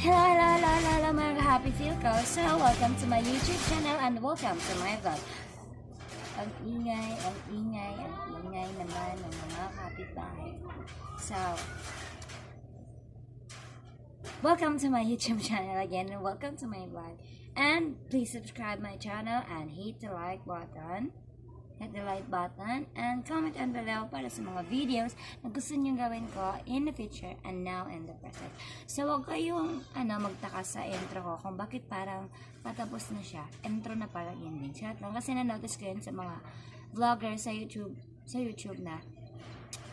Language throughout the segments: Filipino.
Hello mga happy feel ko. So, welcome to my YouTube channel and welcome to my vlog. Ang ingay naman ng mga kapitbahay. So, welcome to my YouTube channel again and welcome to my vlog. And please subscribe my channel and hit the like button. Hit the like button and comment down below para sa mga videos na gusto nyo gawin ko in the future and now in the present. So, huwag kayong magtaka sa intro ko kung bakit parang patapos na siya. Intro na parang ending. Chat lang. Kasi na-notice ko yun sa mga vloggers sa YouTube na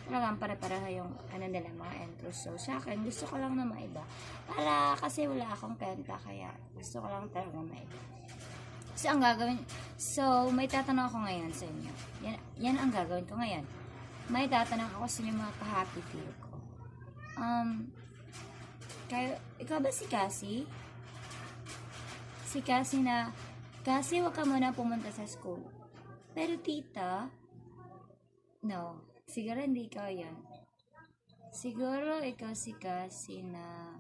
talagang pare-pareho yung nila mga intro. So, sa akin, gusto ko lang na maiba. Para kasi wala akong kwenta kaya gusto ko lang talaga maiba. So, ang gagawin, may tatanong ako ngayon sa inyo. Yan ang gagawin ko ngayon. May tatanong ako sa inyo mga ka-happy feel ko. Ikaw ba si Cassie? Si Cassie na, Cassie, wag ka muna pumunta sa school. Pero tita, no, siguro hindi ikaw yan. Siguro ikaw si Cassie na,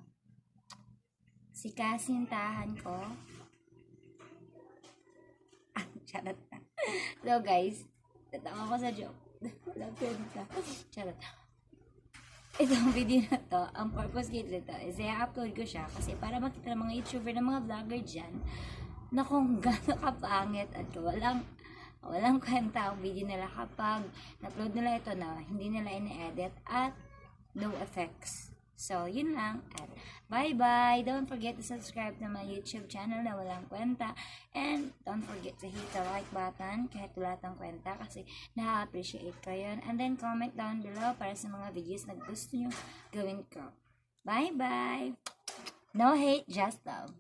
si Cassie yung tahan ko. Charot na. So guys, tatawa ko sa joke. Walang kwenta. Charot. Itong video na to, ang purpose nito is i-upload ko siya kasi para makita ng mga YouTuber, ng mga vlogger dyan na kung gano'n kapangit at walang kwenta ang video nila kapag na-upload nila ito na hindi nila in-edit at no effects. So, yun lang. At bye-bye! Don't forget to subscribe to my YouTube channel na walang kwenta. And don't forget to hit the like button kahit wala tang kwenta kasi na-appreciate ko yun. And then comment down below para sa mga videos na gusto nyo gawin ko. Bye-bye! No hate, just love.